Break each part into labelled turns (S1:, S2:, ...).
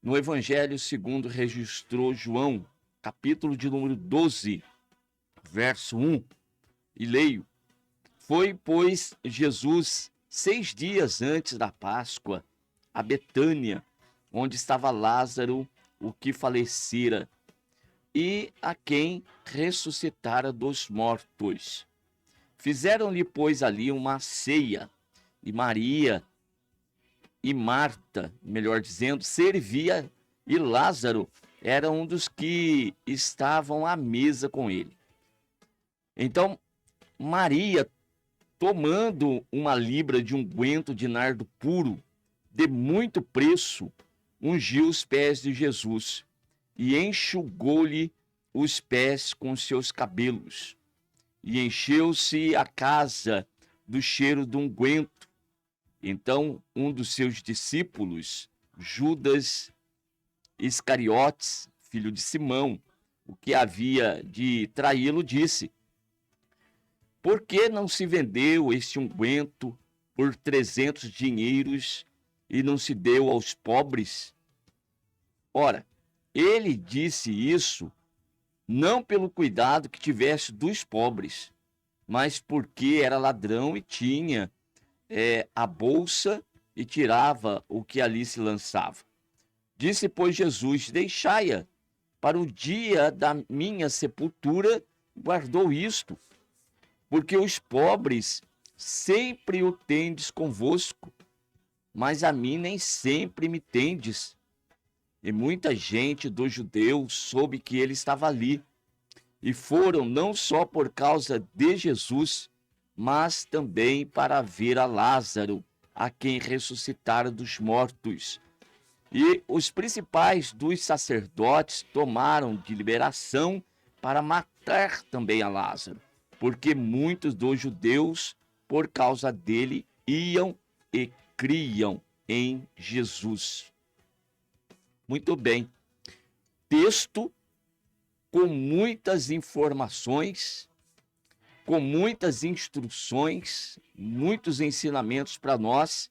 S1: no Evangelho segundo registrou João, capítulo de número 12, verso 1, e leio: Foi, pois, Jesus 6 dias antes da Páscoa a Betânia, onde estava Lázaro, o que falecera, e a quem ressuscitara dos mortos. Fizeram-lhe, pois, ali uma ceia, e Maria e Marta, melhor dizendo, servia, e Lázaro era um dos que estavam à mesa com ele. Então, Maria, tomando uma libra de unguento de nardo puro, de muito preço, ungiu os pés de Jesus e enxugou-lhe os pés com seus cabelos. E encheu-se a casa do cheiro do unguento. Então, um dos seus discípulos, Judas Iscariotes, filho de Simão, o que havia de traí-lo, disse: Por que não se vendeu este unguento por 300 dinheiros e não se deu aos pobres? Ora, ele disse isso não pelo cuidado que tivesse dos pobres, mas porque era ladrão e tinha a bolsa e tirava o que ali se lançava. Disse, pois, Jesus: Deixai-a, para o dia da minha sepultura guardou isto, porque os pobres sempre o tendes convosco, mas a mim nem sempre me tendes. E muita gente dos judeus soube que ele estava ali, e foram não só por causa de Jesus, mas também para ver a Lázaro, a quem ressuscitara dos mortos. E os principais dos sacerdotes tomaram deliberação para matar também a Lázaro, porque muitos dos judeus, por causa dele, iam e criam em Jesus. Muito bem. Texto com muitas informações, com muitas instruções, muitos ensinamentos para nós.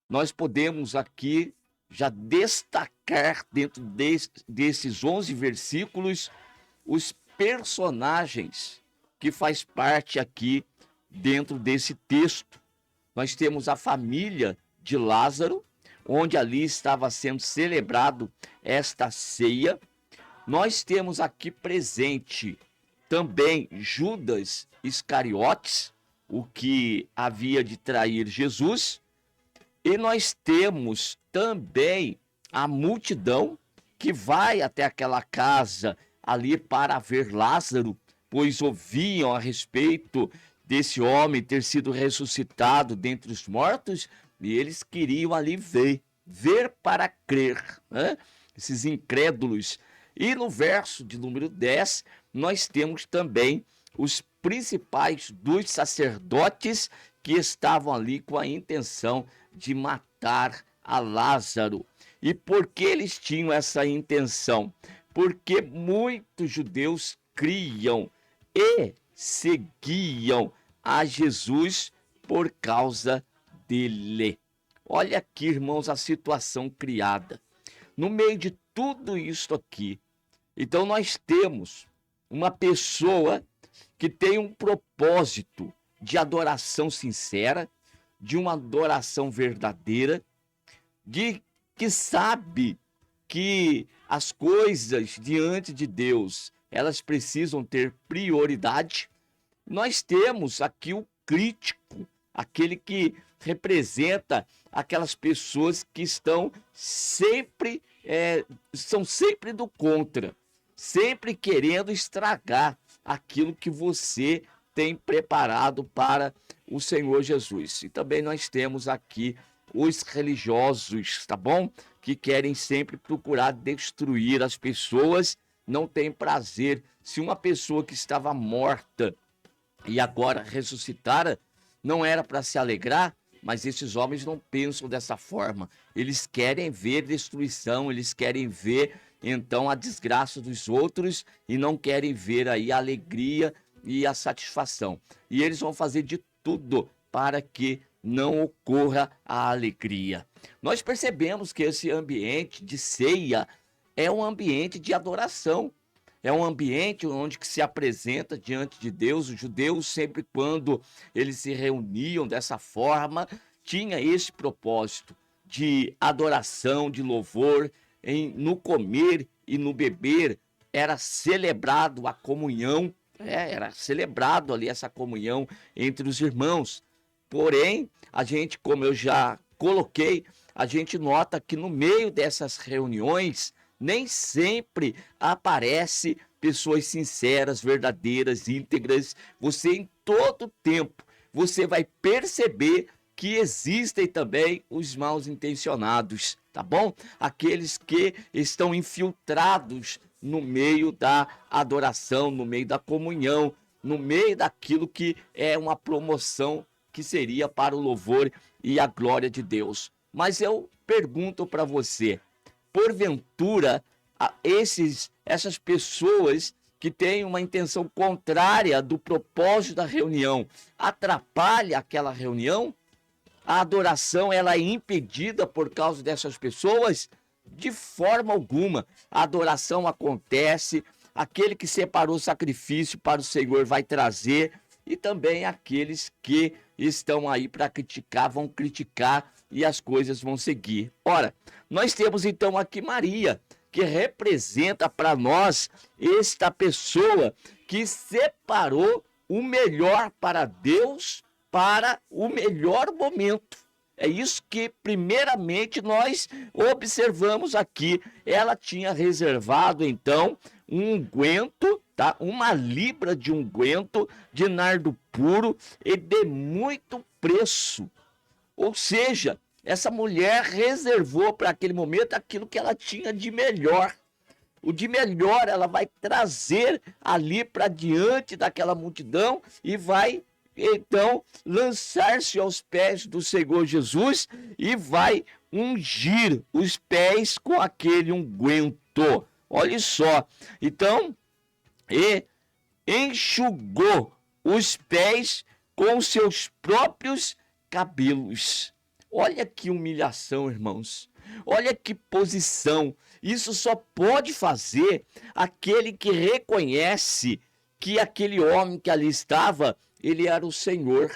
S1: Nós podemos aqui já destacar dentro desses 11 versículos os personagens que faz parte aqui dentro desse texto. Nós temos a família de Lázaro, onde ali estava sendo celebrado esta ceia. Nós temos aqui presente também Judas Iscariotes, o que havia de trair Jesus. E nós temos também a multidão que vai até aquela casa ali para ver Lázaro, pois ouviam a respeito desse homem ter sido ressuscitado dentre os mortos, e eles queriam ali ver para crer, né? Esses incrédulos. E no verso de número 10, nós temos também os principais dos sacerdotes que estavam ali com a intenção de matar a Lázaro. E por que eles tinham essa intenção? Porque muitos judeus criam e seguiam a Jesus por causa dele. Olha aqui, irmãos, a situação criada. No meio de tudo isso aqui, então nós temos uma pessoa que tem um propósito de adoração sincera, de uma adoração verdadeira, de que sabe que as coisas diante de Deus, elas precisam ter prioridade. Nós temos aqui o crítico, aquele que representa aquelas pessoas que estão sempre, são sempre do contra, sempre querendo estragar aquilo que você tem preparado para o Senhor Jesus. E também nós temos aqui os religiosos, tá bom? Que querem sempre procurar destruir as pessoas, não tem prazer. Se uma pessoa que estava morta e agora ressuscitara, não era para se alegrar, mas esses homens não pensam dessa forma. Eles querem ver destruição, eles querem ver então a desgraça dos outros e não querem ver aí a alegria e a satisfação. E eles vão fazer de tudo para que não ocorra a alegria. Nós percebemos que esse ambiente de ceia é um ambiente de adoração. É um ambiente onde que se apresenta diante de Deus. Os judeus, sempre quando eles se reuniam dessa forma, tinha esse propósito de adoração, de louvor. No comer e no beber era celebrado a comunhão, era celebrado ali essa comunhão entre os irmãos. Porém, a gente, como eu já coloquei, a gente nota que no meio dessas reuniões, nem sempre aparece pessoas sinceras, verdadeiras, íntegras. Você, em todo tempo, você vai perceber que existem também os mal intencionados, tá bom? Aqueles que estão infiltrados no meio da adoração, no meio da comunhão, no meio daquilo que é uma promoção que seria para o louvor e a glória de Deus. Mas eu pergunto para você, porventura, essas pessoas que têm uma intenção contrária do propósito da reunião, atrapalha aquela reunião? A adoração ela é impedida por causa dessas pessoas? De forma alguma. A adoração acontece, aquele que separou o sacrifício para o Senhor vai trazer, e também aqueles que estão aí para criticar, vão criticar e as coisas vão seguir. Ora, nós temos então aqui Maria, que representa para nós esta pessoa que separou o melhor para Deus, para o melhor momento. É isso que primeiramente nós observamos aqui. Ela tinha reservado então um unguento, tá? Uma libra de unguento de nardo puro e de muito preço. Ou seja, essa mulher reservou para aquele momento aquilo que ela tinha de melhor. O de melhor ela vai trazer ali para diante daquela multidão e vai então lançar-se aos pés do Senhor Jesus e vai ungir os pés com aquele unguento. Olha só. Então, e enxugou os pés com seus próprios cabelos. Olha que humilhação, irmãos. Olha que posição. Isso só pode fazer aquele que reconhece que aquele homem que ali estava, ele era o Senhor,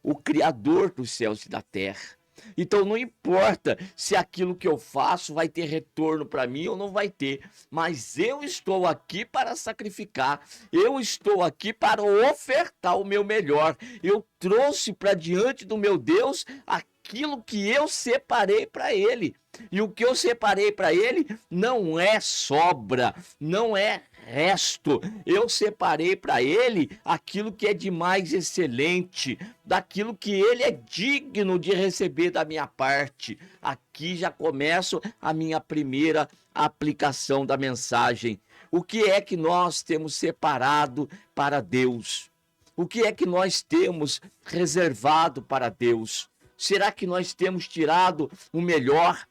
S1: o Criador dos céus e da terra. Então não importa se aquilo que eu faço vai ter retorno para mim ou não vai ter, mas eu estou aqui para sacrificar, eu estou aqui para ofertar o meu melhor. Eu trouxe para diante do meu Deus aquilo que eu separei para ele. E o que eu separei para ele não é sobra, não é resto. Eu separei para ele aquilo que é de mais excelente, daquilo que ele é digno de receber da minha parte. Aqui já começo a minha primeira aplicação da mensagem. O que é que nós temos separado para Deus? O que é que nós temos reservado para Deus? Será que nós temos tirado o melhor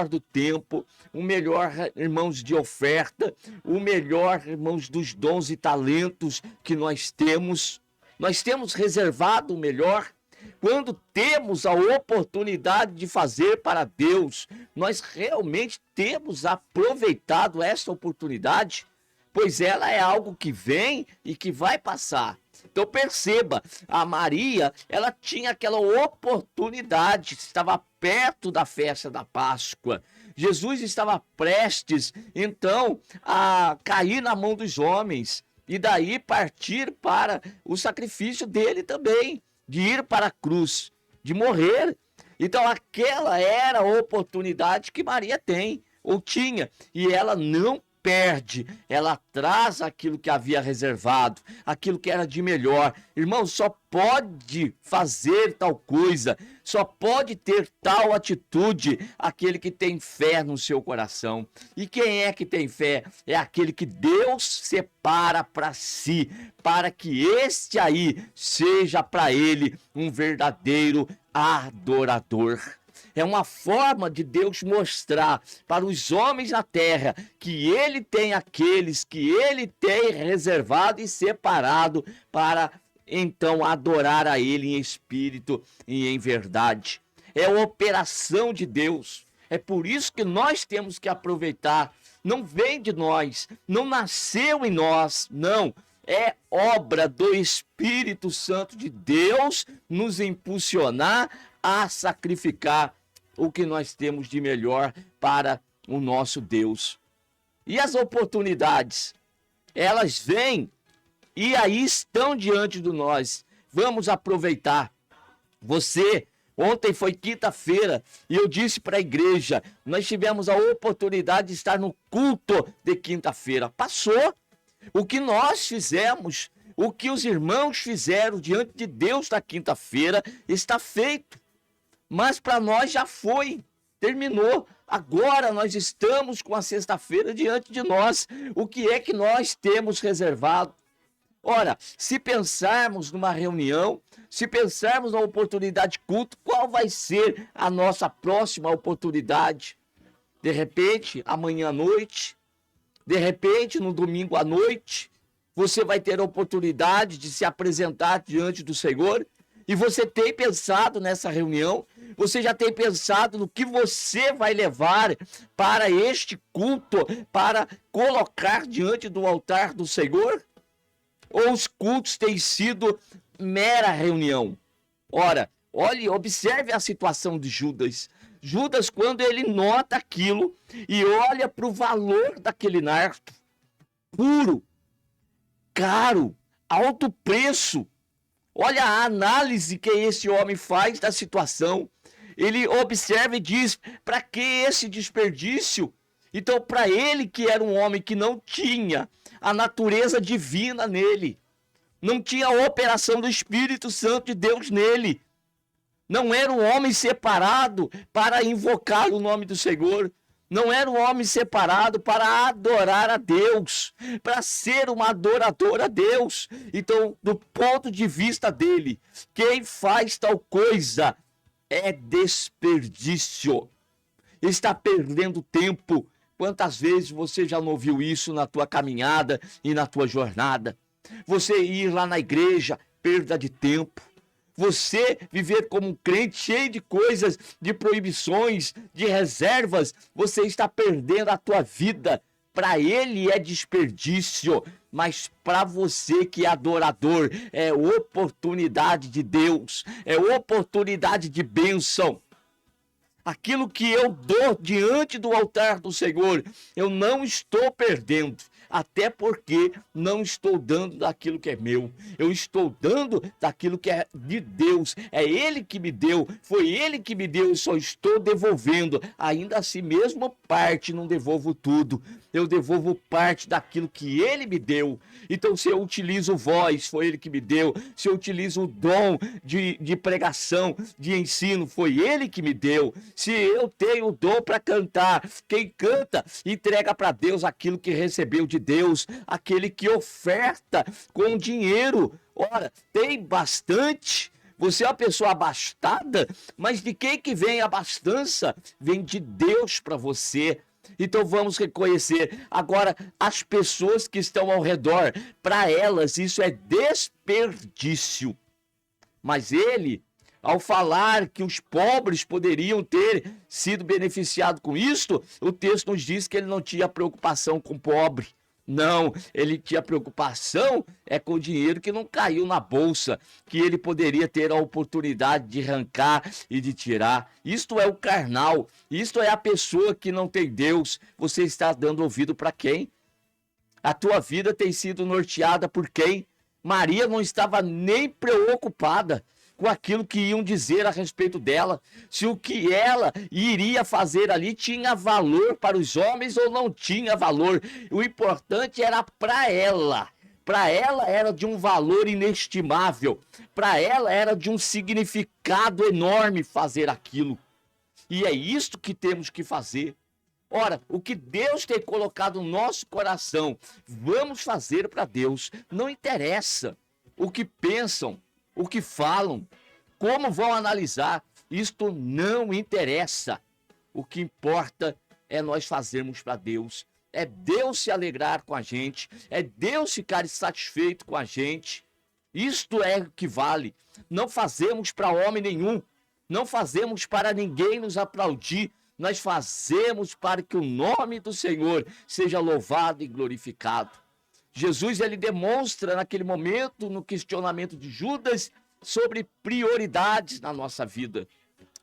S1: do tempo, o melhor, irmãos, de oferta, o melhor, irmãos, dos dons e talentos que nós temos? Nós temos reservado o melhor? Quando temos a oportunidade de fazer para Deus, nós realmente temos aproveitado essa oportunidade? Pois ela é algo que vem e que vai passar. Então perceba, a Maria, ela tinha aquela oportunidade, estava perto da festa da Páscoa. Jesus estava prestes, então, a cair na mão dos homens e daí partir para o sacrifício dele também, de ir para a cruz, de morrer. Então aquela era a oportunidade que Maria tem, ou tinha, e ela não perde, ela traz aquilo que havia reservado, aquilo que era de melhor. Irmão, só pode fazer tal coisa, só pode ter tal atitude aquele que tem fé no seu coração. E quem é que tem fé? É aquele que Deus separa para si, para que este aí seja para ele um verdadeiro adorador. É uma forma de Deus mostrar para os homens na terra que ele tem aqueles que ele tem reservado e separado para então adorar a Ele em espírito e em verdade. É a operação de Deus. É por isso que nós temos que aproveitar. Não vem de nós, não nasceu em nós, não. É obra do Espírito Santo de Deus nos impulsionar a sacrificar o que nós temos de melhor para o nosso Deus. E as oportunidades, elas vêm e aí estão diante de nós. Vamos aproveitar. Ontem foi quinta-feira e eu disse para a igreja, nós tivemos a oportunidade de estar no culto de quinta-feira. Passou. O que nós fizemos, o que os irmãos fizeram diante de Deus na quinta-feira está feito. Mas para nós já foi, terminou. Agora nós estamos com a sexta-feira diante de nós. O que é que nós temos reservado? Ora, se pensarmos numa reunião, se pensarmos na oportunidade de culto, qual vai ser a nossa próxima oportunidade? De repente, amanhã à noite, de repente, no domingo à noite, você vai ter a oportunidade de se apresentar diante do Senhor. E você tem pensado nessa reunião? Você já tem pensado no que você vai levar para este culto, para colocar diante do altar do Senhor? Ou os cultos têm sido mera reunião? Ora, observe a situação de Judas. Judas, quando ele nota aquilo e olha para o valor daquele nardo, puro, caro, alto preço, olha a análise que esse homem faz da situação. Ele observa e diz, para que esse desperdício? Então, para ele, que era um homem que não tinha a natureza divina nele, não tinha a operação do Espírito Santo de Deus nele, não era um homem separado para invocar o nome do Senhor, não era um homem separado para adorar a Deus, para ser um adorador a Deus. Então, do ponto de vista dele, quem faz tal coisa é desperdício, está perdendo tempo. Quantas vezes você já não ouviu isso na tua caminhada e na tua jornada? Você ir lá na igreja, perda de tempo. Você viver como um crente cheio de coisas, de proibições, de reservas, você está perdendo a tua vida. Para ele é desperdício, mas para você que é adorador, é oportunidade de Deus, é oportunidade de bênção. Aquilo que eu dou diante do altar do Senhor, eu não estou perdendo. Até porque não estou dando daquilo que é meu. Eu estou dando daquilo que é de Deus. É Ele que me deu. Foi Ele que me deu. Eu só estou devolvendo. Ainda assim mesmo, parte, não devolvo tudo. Eu devolvo parte daquilo que Ele me deu. Então, se eu utilizo voz, foi Ele que me deu. Se eu utilizo o dom de pregação, de ensino, foi Ele que me deu. Se eu tenho o dom para cantar, quem canta, entrega para Deus aquilo que recebeu de Deus, aquele que oferta com dinheiro. Ora, tem bastante. Você é uma pessoa abastada, mas de quem que vem a abastança? Vem de Deus para você. Então vamos reconhecer. Agora, as pessoas que estão ao redor, para elas isso é desperdício. Mas ele, ao falar que os pobres poderiam ter sido beneficiados com isto, o texto nos diz que ele não tinha preocupação com o pobre. Não, ele tinha preocupação com o dinheiro que não caiu na bolsa, que ele poderia ter a oportunidade de arrancar e de tirar. Isto é o carnal, isto é a pessoa que não tem Deus. Você está dando ouvido para quem? A tua vida tem sido norteada por quem? Maria não estava nem preocupada com aquilo que iam dizer a respeito dela, se o que ela iria fazer ali tinha valor para os homens ou não tinha valor. O importante era para ela. Para ela era de um valor inestimável, para ela era de um significado enorme fazer aquilo. E é isto que temos que fazer. Ora, o que Deus tem colocado no nosso coração, vamos fazer para Deus. Não interessa o que pensam, o que falam, como vão analisar, isto não interessa. O que importa é nós fazermos para Deus. É Deus se alegrar com a gente, é Deus ficar satisfeito com a gente. Isto é o que vale. Não fazemos para homem nenhum, não fazemos para ninguém nos aplaudir, nós fazemos para que o nome do Senhor seja louvado e glorificado. Jesus, ele demonstra naquele momento, no questionamento de Judas, sobre prioridades na nossa vida.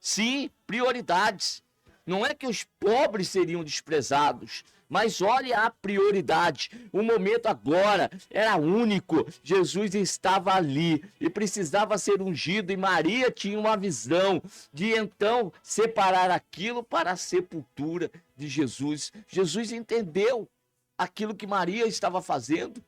S1: Sim, prioridades. Não é que os pobres seriam desprezados, mas olhe a prioridade. O momento agora era único. Jesus estava ali e precisava ser ungido, e Maria tinha uma visão de então separar aquilo para a sepultura de Jesus. Jesus entendeu aquilo que Maria estava fazendo.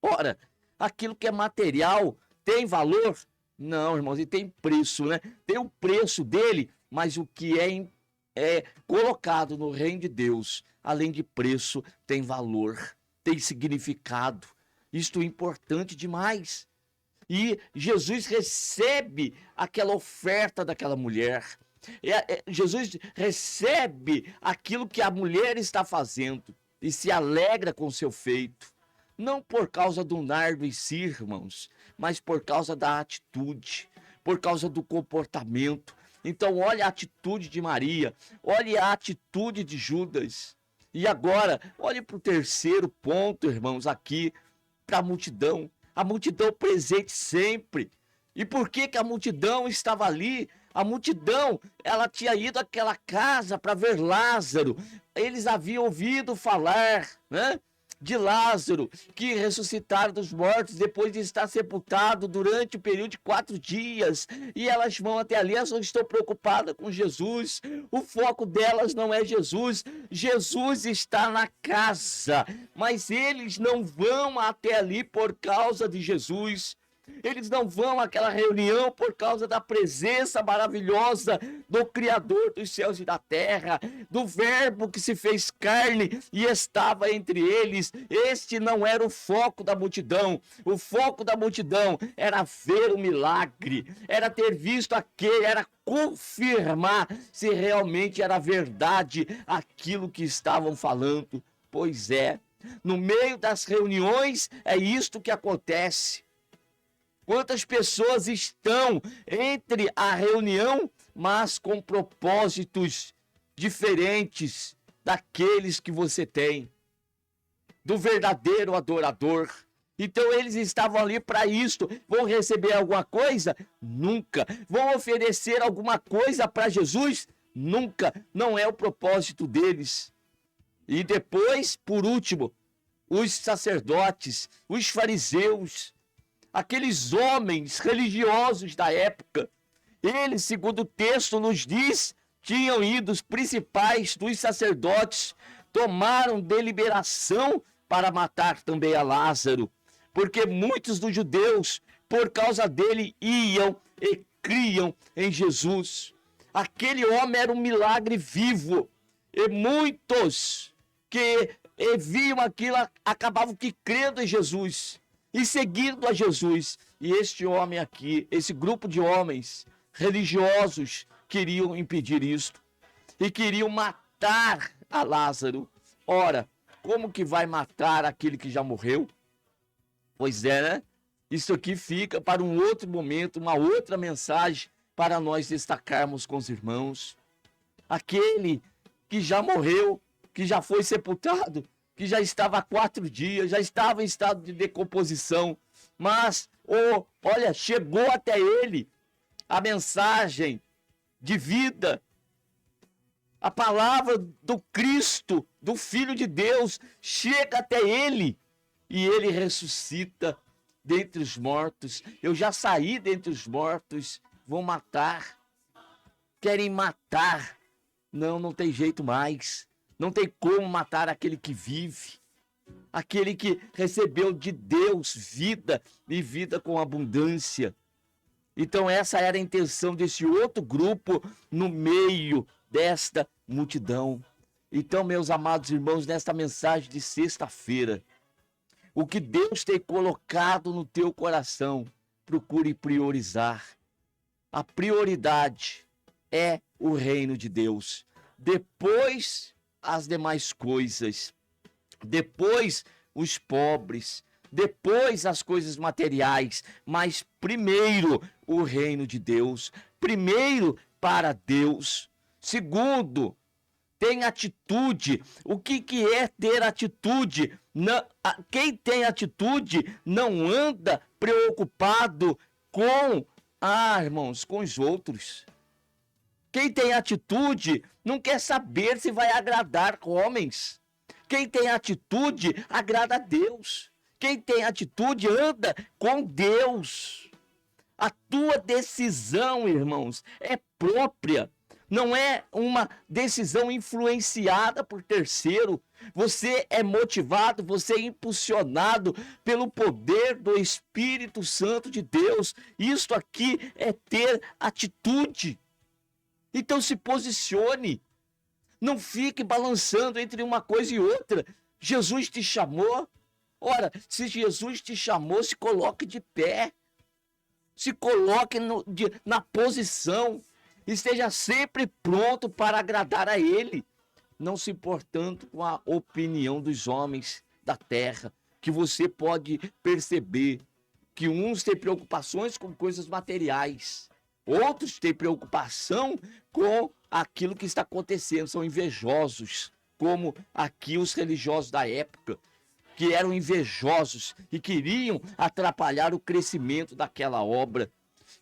S1: Ora, aquilo que é material tem valor? Não, irmãos, ele tem preço, né? Tem o preço dele, mas o que é colocado no reino de Deus, além de preço, tem valor, tem significado. Isto é importante demais. E Jesus recebe aquela oferta daquela mulher. Jesus recebe aquilo que a mulher está fazendo e se alegra com o seu feito. Não por causa do nardo em si, irmãos, mas por causa da atitude, por causa do comportamento. Então, olha a atitude de Maria, olha a atitude de Judas. E agora, olhe para o terceiro ponto, irmãos, aqui, para a multidão. A multidão presente sempre. E por que a multidão estava ali? A multidão, ela tinha ido àquela casa para ver Lázaro. Eles haviam ouvido falar, né, de Lázaro, que ressuscitaram dos mortos depois de estar sepultado durante o período de 4 dias. E elas vão até ali, elas não estão preocupadas com Jesus. O foco delas não é Jesus. Jesus está na casa, mas eles não vão até ali por causa de Jesus. Eles não vão àquela reunião por causa da presença maravilhosa do Criador dos céus e da terra, do Verbo que se fez carne e estava entre eles. Este não era o foco da multidão. O foco da multidão era ver o milagre, era ter visto aquele, era confirmar se realmente era verdade aquilo que estavam falando. Pois é, no meio das reuniões é isto que acontece. Quantas pessoas estão entre a reunião, mas com propósitos diferentes daqueles que você tem, do verdadeiro adorador. Então eles estavam ali para isto. Vão receber alguma coisa? Nunca. Vão oferecer alguma coisa para Jesus? Nunca. Não é o propósito deles. E depois, por último, os sacerdotes, os fariseus, aqueles homens religiosos da época, eles, segundo o texto nos diz, tinham ido, os principais dos sacerdotes, tomaram deliberação para matar também a Lázaro, porque muitos dos judeus, por causa dele, iam e criam em Jesus. Aquele homem era um milagre vivo, e muitos que viam aquilo acabavam que crendo em Jesus e seguindo a Jesus. E este homem aqui, esse grupo de homens religiosos, queriam impedir isto e queriam matar a Lázaro. Ora, como que vai matar aquele que já morreu? Pois é, né? Isso aqui fica para um outro momento, uma outra mensagem para nós destacarmos com os irmãos. Aquele que já morreu, que já foi sepultado, que já estava há 4 dias, já estava em estado de decomposição, mas, olha, chegou até ele a mensagem de vida, a palavra do Cristo, do Filho de Deus, chega até ele e ele ressuscita dentre os mortos. Eu já saí dentre os mortos, vão matar, querem matar. Não tem jeito mais. Não tem como matar aquele que vive, aquele que recebeu de Deus vida e vida com abundância. Então essa era a intenção desse outro grupo no meio desta multidão. Então, meus amados irmãos, nesta mensagem de sexta-feira, o que Deus tem colocado no teu coração, procure priorizar. A prioridade é o reino de Deus. Depois as demais coisas, depois os pobres, depois as coisas materiais, mas primeiro o reino de Deus, primeiro para Deus. Segundo, tem atitude. O que é ter atitude? Quem tem atitude não anda preocupado com, irmãos, com os outros. Quem tem atitude não quer saber se vai agradar homens. Quem tem atitude agrada a Deus. Quem tem atitude anda com Deus. A tua decisão, irmãos, é própria. Não é uma decisão influenciada por terceiro. Você é motivado, você é impulsionado pelo poder do Espírito Santo de Deus. Isto aqui é ter atitude. Então se posicione. Não fique balançando entre uma coisa e outra. Jesus te chamou. Ora, se Jesus te chamou, se coloque de pé. Se coloque na posição. Esteja sempre pronto para agradar a Ele, não se importando com a opinião dos homens da terra, que você pode perceber que uns têm preocupações com coisas materiais, outros têm preocupação com aquilo que está acontecendo, são invejosos, como aqui os religiosos da época, que eram invejosos e queriam atrapalhar o crescimento daquela obra.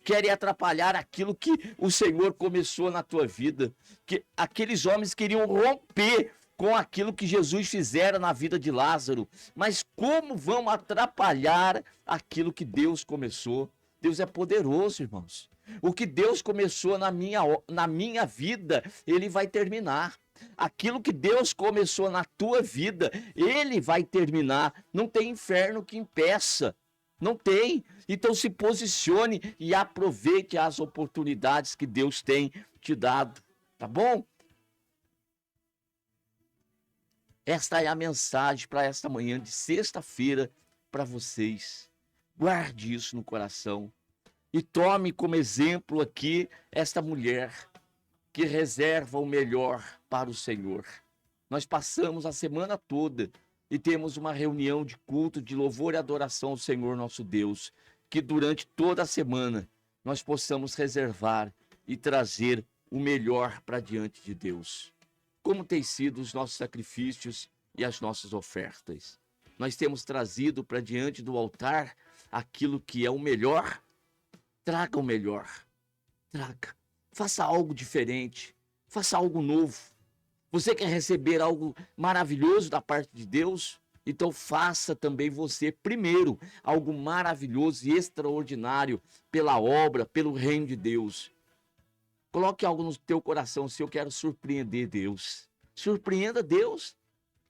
S1: Querem atrapalhar aquilo que o Senhor começou na tua vida. Que aqueles homens queriam romper com aquilo que Jesus fizera na vida de Lázaro. Mas como vão atrapalhar aquilo que Deus começou? Deus é poderoso, irmãos. O que Deus começou na minha vida, Ele vai terminar. Aquilo que Deus começou na tua vida, Ele vai terminar. Não tem inferno que impeça. Não tem. Então se posicione e aproveite as oportunidades que Deus tem te dado. Tá bom? Esta é a mensagem para esta manhã de sexta-feira para vocês. Guarde isso no coração. E tome como exemplo aqui esta mulher que reserva o melhor para o Senhor. Nós passamos a semana toda e temos uma reunião de culto, de louvor e adoração ao Senhor nosso Deus, que durante toda a semana nós possamos reservar e trazer o melhor para diante de Deus. Como têm sido os nossos sacrifícios e as nossas ofertas? Nós temos trazido para diante do altar aquilo que é o melhor? Traga o melhor. Traga. Faça algo diferente. Faça algo novo. Você quer receber algo maravilhoso da parte de Deus? Então faça também você primeiro algo maravilhoso e extraordinário pela obra, pelo reino de Deus. Coloque algo no teu coração, se eu quero surpreender Deus. Surpreenda Deus.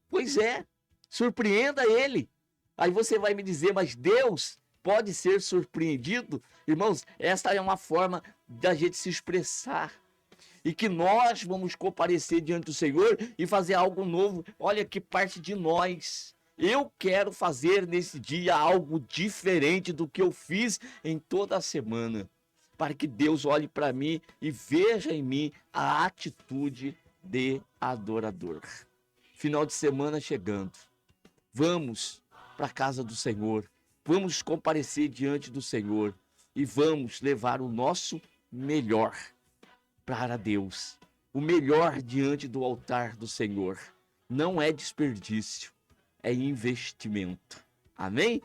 S1: Pois é, surpreenda Ele. Aí você vai me dizer, mas Deus pode ser surpreendido? Irmãos, esta é uma forma da gente se expressar. E que nós vamos comparecer diante do Senhor e fazer algo novo. Olha que parte de nós. Eu quero fazer nesse dia algo diferente do que eu fiz em toda a semana. Para que Deus olhe para mim e veja em mim a atitude de adorador. Final de semana chegando. Vamos para a casa do Senhor. Vamos comparecer diante do Senhor. E vamos levar o nosso melhor para Deus, o melhor diante do altar do Senhor. Não é desperdício, é investimento. Amém?